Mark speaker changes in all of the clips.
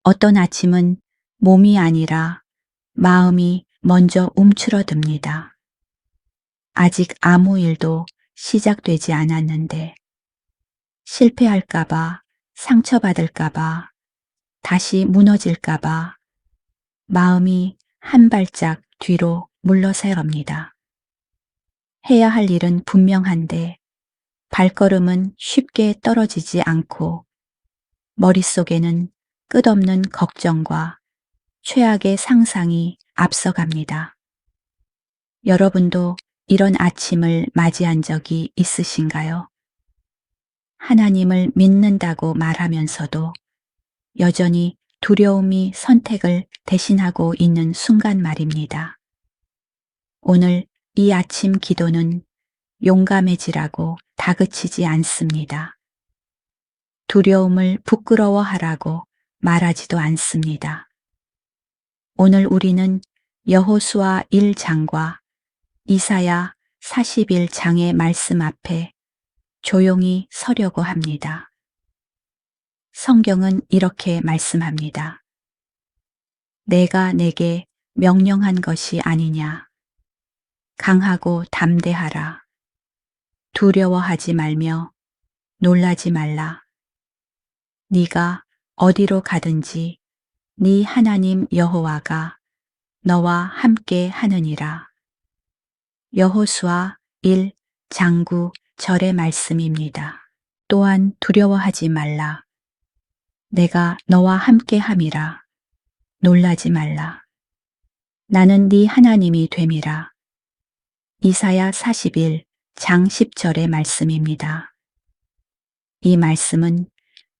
Speaker 1: 어떤 아침은 몸이 아니라 마음이 먼저 움츠러듭니다. 아직 아무 일도 시작되지 않았는데 실패할까봐, 상처받을까봐, 다시 무너질까봐 마음이 한 발짝 뒤로 물러서렵니다. 해야 할 일은 분명한데 발걸음은 쉽게 떨어지지 않고 머릿속에는 끝없는 걱정과 최악의 상상이 앞서갑니다. 여러분도 이런 아침을 맞이한 적이 있으신가요? 하나님을 믿는다고 말하면서도 여전히 두려움이 선택을 대신하고 있는 순간 말입니다. 오늘 이 아침 기도는 용감해지라고 다그치지 않습니다. 두려움을 부끄러워하라고 말하지도 않습니다. 오늘 우리는 여호수아 1장과 이사야 41장의 말씀 앞에 조용히 서려고 합니다. 성경은 이렇게 말씀합니다. 내가 내게 명령한 것이 아니냐. 강하고 담대하라. 두려워하지 말며 놀라지 말라. 네가 어디로 가든지 네 하나님 여호와가 너와 함께 하느니라. 여호수아 1장 9절의 말씀입니다. 또한 두려워하지 말라. 내가 너와 함께 함이라. 놀라지 말라. 나는 네 하나님이 됨이라. 이사야 41장 10절의 말씀입니다. 이 말씀은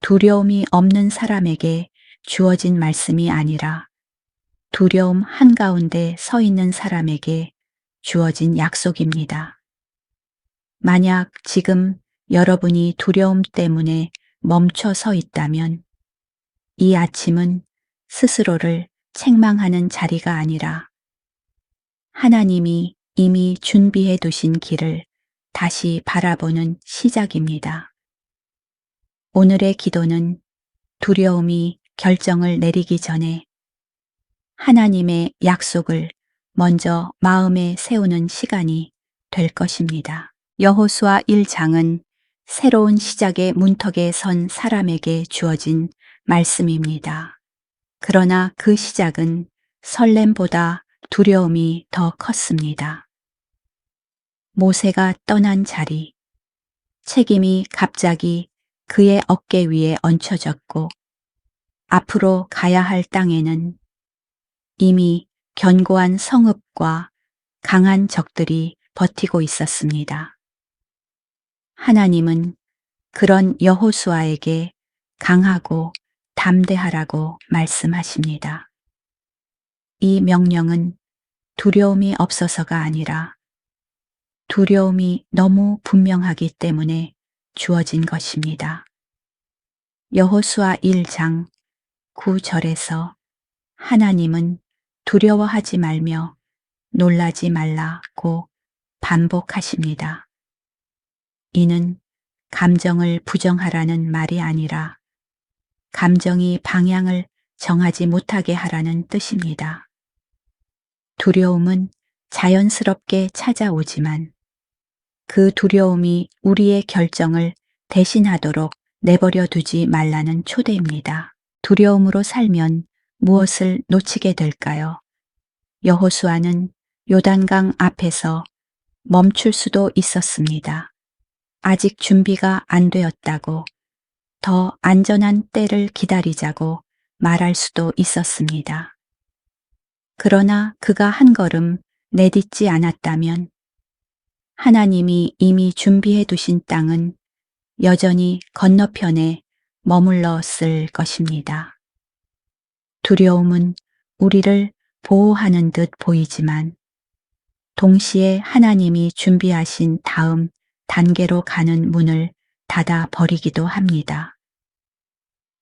Speaker 1: 두려움이 없는 사람에게 주어진 말씀이 아니라 두려움 한가운데 서 있는 사람에게 주어진 약속입니다. 만약 지금 여러분이 두려움 때문에 멈춰 서 있다면 이 아침은 스스로를 책망하는 자리가 아니라 하나님이 이미 준비해 두신 길을 다시 바라보는 시작입니다. 오늘의 기도는 두려움이 결정을 내리기 전에 하나님의 약속을 먼저 마음에 세우는 시간이 될 것입니다. 여호수아 1장은 새로운 시작의 문턱에 선 사람에게 주어진 말씀입니다. 그러나 그 시작은 설렘보다 두려움이 더 컸습니다. 모세가 떠난 자리, 책임이 갑자기 그의 어깨 위에 얹혀졌고 앞으로 가야 할 땅에는 이미 견고한 성읍과 강한 적들이 버티고 있었습니다. 하나님은 그런 여호수아에게 강하고 담대하라고 말씀하십니다. 이 명령은 두려움이 없어서가 아니라 두려움이 너무 분명하기 때문에 주어진 것입니다. 여호수아 1장 9절에서 하나님은 두려워하지 말며 놀라지 말라고 반복하십니다. 이는 감정을 부정하라는 말이 아니라 감정이 방향을 정하지 못하게 하라는 뜻입니다. 두려움은 자연스럽게 찾아오지만 그 두려움이 우리의 결정을 대신하도록 내버려 두지 말라는 초대입니다. 두려움으로 살면 무엇을 놓치게 될까요? 여호수아는 요단강 앞에서 멈출 수도 있었습니다. 아직 준비가 안 되었다고, 더 안전한 때를 기다리자고 말할 수도 있었습니다. 그러나 그가 한 걸음 내딛지 않았다면 하나님이 이미 준비해 두신 땅은 여전히 건너편에 머물렀을 것입니다. 두려움은 우리를 보호하는 듯 보이지만 동시에 하나님이 준비하신 다음 단계로 가는 문을 닫아 버리기도 합니다.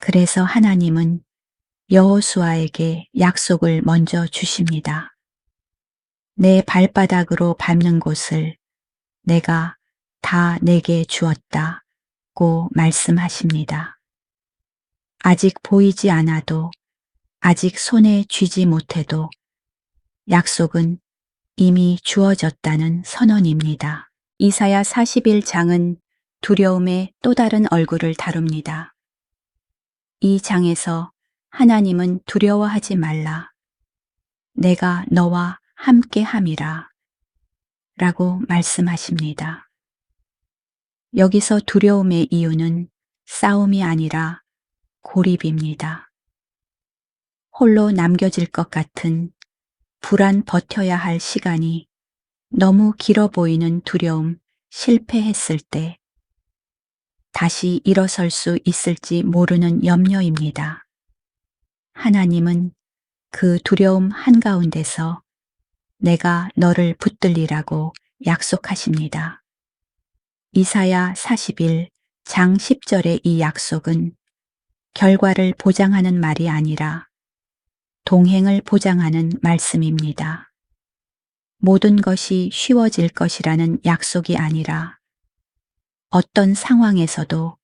Speaker 1: 그래서 하나님은 여호수아에게 약속을 먼저 주십니다. 내 발바닥으로 밟는 곳을 내가 다 내게 주었다고 말씀하십니다. 아직 보이지 않아도 아직 손에 쥐지 못해도 약속은 이미 주어졌다는 선언입니다. 이사야 41장은 두려움의 또 다른 얼굴을 다룹니다. 이 장에서 하나님은 두려워하지 말라. 내가 너와 함께 함이라. 라고 말씀하십니다. 여기서 두려움의 이유는 싸움이 아니라 고립입니다. 홀로 남겨질 것 같은 불안 버텨야 할 시간이 너무 길어 보이는 두려움, 실패했을 때 다시 일어설 수 있을지 모르는 염려입니다. 하나님은 그 두려움 한가운데서 내가 너를 붙들리라고 약속하십니다. 이사야 41장 10절의 이 약속은 결과를 보장하는 말이 아니라 동행을 보장하는 말씀입니다. 모든 것이 쉬워질 것이라는 약속이 아니라 어떤 상황에서도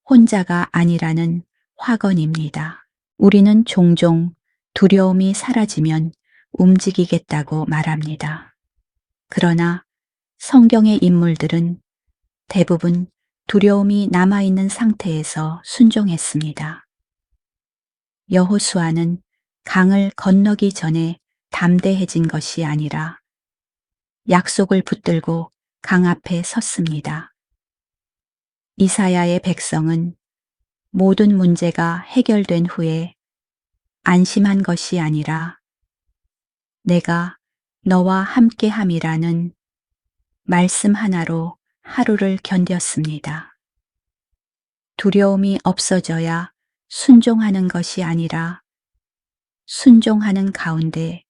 Speaker 1: 혼자가 아니라는 확언입니다. 우리는 종종 두려움이 사라지면 움직이겠다고 말합니다. 그러나 성경의 인물들은 대부분 두려움이 남아있는 상태에서 순종했습니다. 여호수아는 강을 건너기 전에 담대해진 것이 아니라 약속을 붙들고 강 앞에 섰습니다. 이사야의 백성은 모든 문제가 해결된 후에 안심한 것이 아니라 내가 너와 함께 함이라는 말씀 하나로 하루를 견뎠습니다. 두려움이 없어져야 순종하는 것이 아니라 순종하는 가운데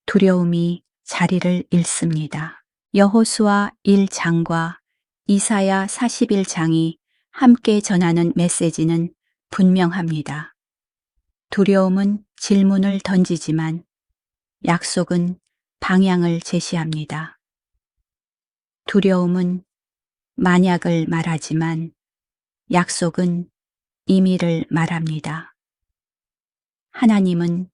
Speaker 1: 두려움이 자리를 잃습니다. 여호수아 1장과 이사야 41장이 함께 전하는 메시지는 분명합니다. 두려움은 질문을 던지지만 약속은 방향을 제시합니다. 두려움은 만약을 말하지만 약속은 임의를 말합니다. 하나님은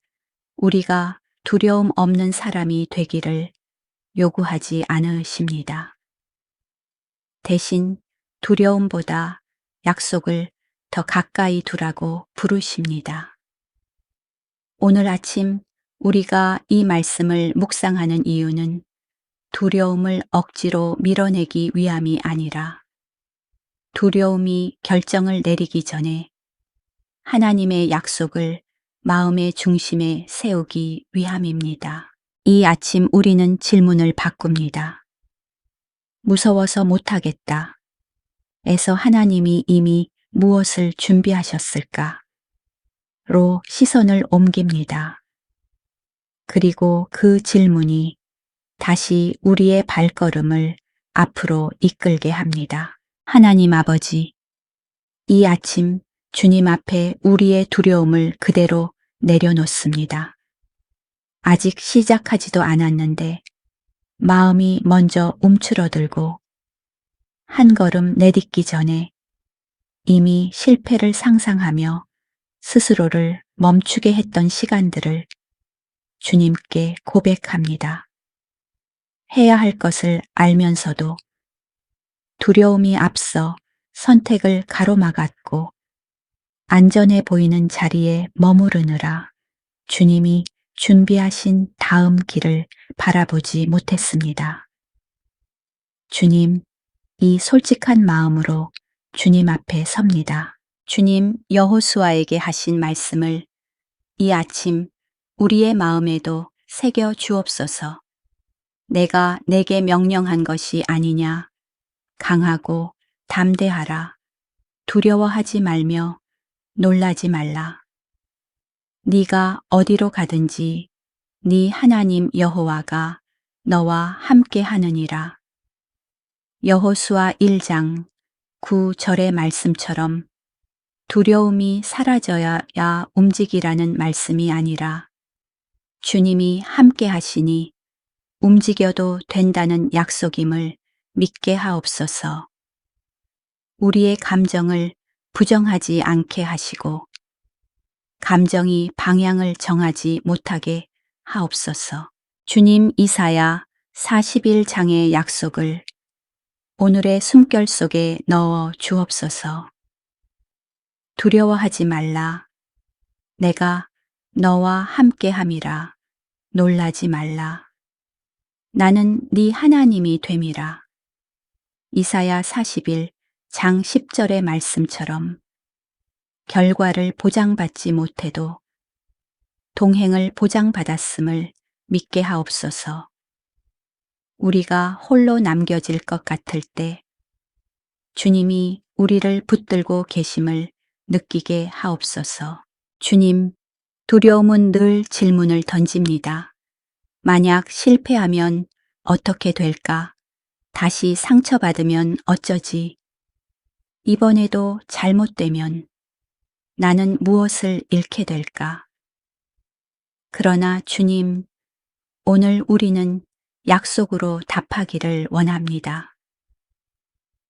Speaker 1: 우리가 두려움 없는 사람이 되기를 요구하지 않으십니다. 대신 두려움보다 약속을 더 가까이 두라고 부르십니다. 오늘 아침 우리가 이 말씀을 묵상하는 이유는 두려움을 억지로 밀어내기 위함이 아니라 두려움이 결정을 내리기 전에 하나님의 약속을 마음의 중심에 세우기 위함입니다. 이 아침 우리는 질문을 바꿉니다. 무서워서 못하겠다. 에서 하나님이 이미 무엇을 준비하셨을까? 로 시선을 옮깁니다. 그리고 그 질문이 다시 우리의 발걸음을 앞으로 이끌게 합니다. 하나님 아버지, 이 아침 주님 앞에 우리의 두려움을 그대로 내려놓습니다. 아직 시작하지도 않았는데 마음이 먼저 움츠러들고 한 걸음 내딛기 전에 이미 실패를 상상하며 스스로를 멈추게 했던 시간들을 주님께 고백합니다. 해야 할 것을 알면서도 두려움이 앞서 선택을 가로막았고 안전해 보이는 자리에 머무르느라 주님이 준비하신 다음 길을 바라보지 못했습니다. 주님, 이 솔직한 마음으로 주님 앞에 섭니다. 주님 여호수아에게 하신 말씀을 이 아침 우리의 마음에도 새겨 주옵소서. 내가 내게 명령한 것이 아니냐. 강하고 담대하라. 두려워하지 말며 놀라지 말라. 네가 어디로 가든지 네 하나님 여호와가 너와 함께 하느니라. 여호수아 1장 9절의 말씀처럼 두려움이 사라져야 움직이라는 말씀이 아니라 주님이 함께 하시니 움직여도 된다는 약속임을 믿게 하옵소서. 우리의 감정을 부정하지 않게 하시고 감정이 방향을 정하지 못하게 하옵소서. 주님, 이사야 41장의 약속을 오늘의 숨결 속에 넣어 주옵소서. 두려워하지 말라. 내가 너와 함께함이라. 놀라지 말라. 나는 네 하나님이 됨이라. 이사야 41장 10절의 말씀처럼 결과를 보장받지 못해도 동행을 보장받았음을 믿게 하옵소서. 우리가 홀로 남겨질 것 같을 때 주님이 우리를 붙들고 계심을 느끼게 하옵소서. 주님, 두려움은 늘 질문을 던집니다. 만약 실패하면 어떻게 될까? 다시 상처받으면 어쩌지? 이번에도 잘못되면 나는 무엇을 잃게 될까? 그러나 주님, 오늘 우리는 약속으로 답하기를 원합니다.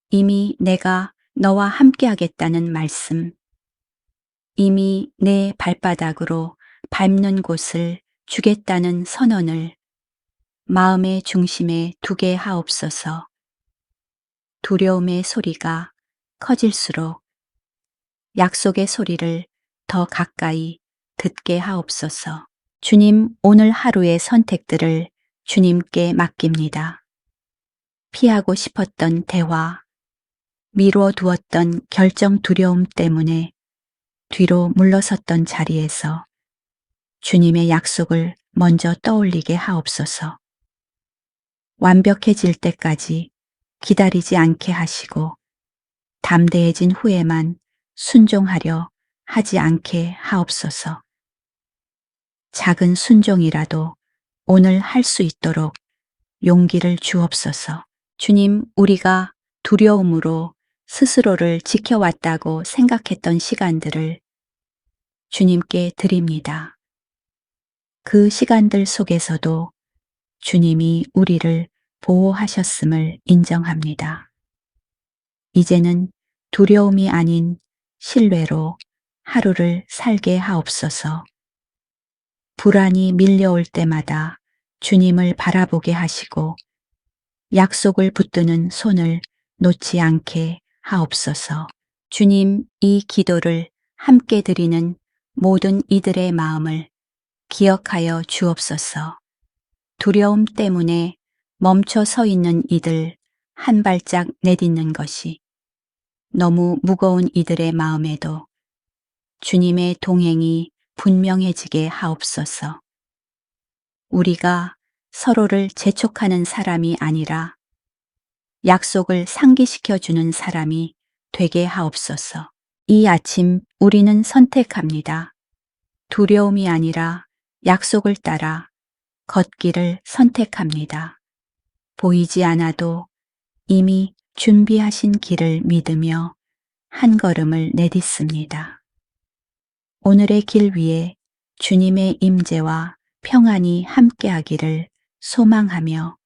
Speaker 1: 이미 내가 너와 함께하겠다는 말씀, 이미 내 발바닥으로 밟는 곳을 주겠다는 선언을 마음의 중심에 두게 하옵소서. 두려움의 소리가 커질수록 약속의 소리를 더 가까이 듣게 하옵소서. 주님, 오늘 하루의 선택들을 주님께 맡깁니다. 피하고 싶었던 대화, 미루어 두었던 결정 두려움 때문에 뒤로 물러섰던 자리에서 주님의 약속을 먼저 떠올리게 하옵소서. 완벽해질 때까지 기다리지 않게 하시고 담대해진 후에만 순종하려 하지 않게 하옵소서. 작은 순종이라도 오늘 할 수 있도록 용기를 주옵소서. 주님, 우리가 두려움으로 스스로를 지켜왔다고 생각했던 시간들을 주님께 드립니다. 그 시간들 속에서도 주님이 우리를 보호하셨음을 인정합니다. 이제는 두려움이 아닌 신뢰로 하루를 살게 하옵소서. 불안이 밀려올 때마다 주님을 바라보게 하시고 약속을 붙드는 손을 놓지 않게 하옵소서. 주님, 이 기도를 함께 드리는 모든 이들의 마음을 기억하여 주옵소서. 두려움 때문에 멈춰 서 있는 이들 한 발짝 내딛는 것이 너무 무거운 이들의 마음에도 주님의 동행이 분명해지게 하옵소서. 우리가 서로를 재촉하는 사람이 아니라 약속을 상기시켜 주는 사람이 되게 하옵소서. 이 아침 우리는 선택합니다. 두려움이 아니라 약속을 따라 걷기를 선택합니다. 보이지 않아도 이미 준비하신 길을 믿으며 한 걸음을 내딛습니다. 오늘의 길 위에 주님의 임재와 평안이 함께하기를 소망하며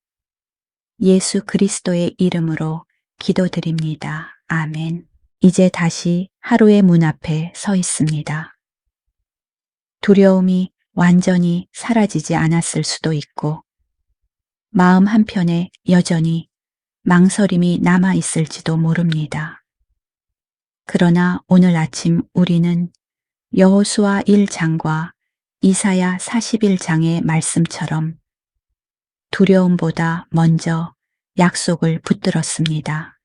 Speaker 1: 예수 그리스도의 이름으로 기도드립니다. 아멘. 이제 다시 하루의 문 앞에 서 있습니다. 두려움이 완전히 사라지지 않았을 수도 있고 마음 한편에 여전히 망설임이 남아 있을지도 모릅니다. 그러나 오늘 아침 우리는 여호수아 1장과 이사야 41장의 말씀처럼 두려움보다 먼저 약속을 붙들었습니다.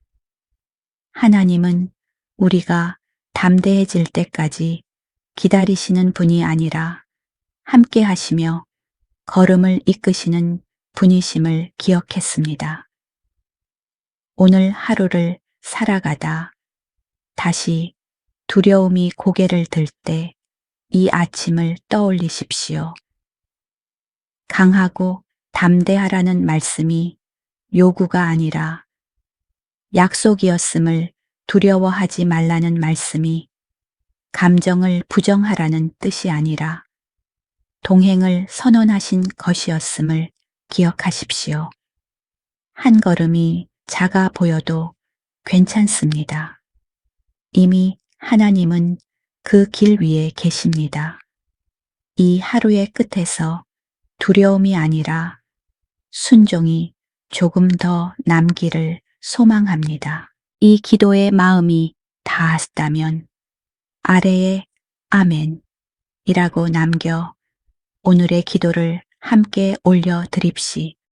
Speaker 1: 하나님은 우리가 담대해질 때까지 기다리시는 분이 아니라 함께 하시며 걸음을 이끄시는 분이심을 기억했습니다. 오늘 하루를 살아가다 다시 두려움이 고개를 들 때 이 아침을 떠올리십시오. 강하고 담대하라는 말씀이 요구가 아니라 약속이었음을 두려워하지 말라는 말씀이 감정을 부정하라는 뜻이 아니라 동행을 선언하신 것이었음을 기억하십시오. 한 걸음이 작아 보여도 괜찮습니다. 이미 하나님은 그 길 위에 계십니다. 이 하루의 끝에서 두려움이 아니라 순종이 조금 더 남기를 소망합니다. 이 기도의 마음이 닿았다면 아래에 아멘이라고 남겨 오늘의 기도를 함께 올려 드립시.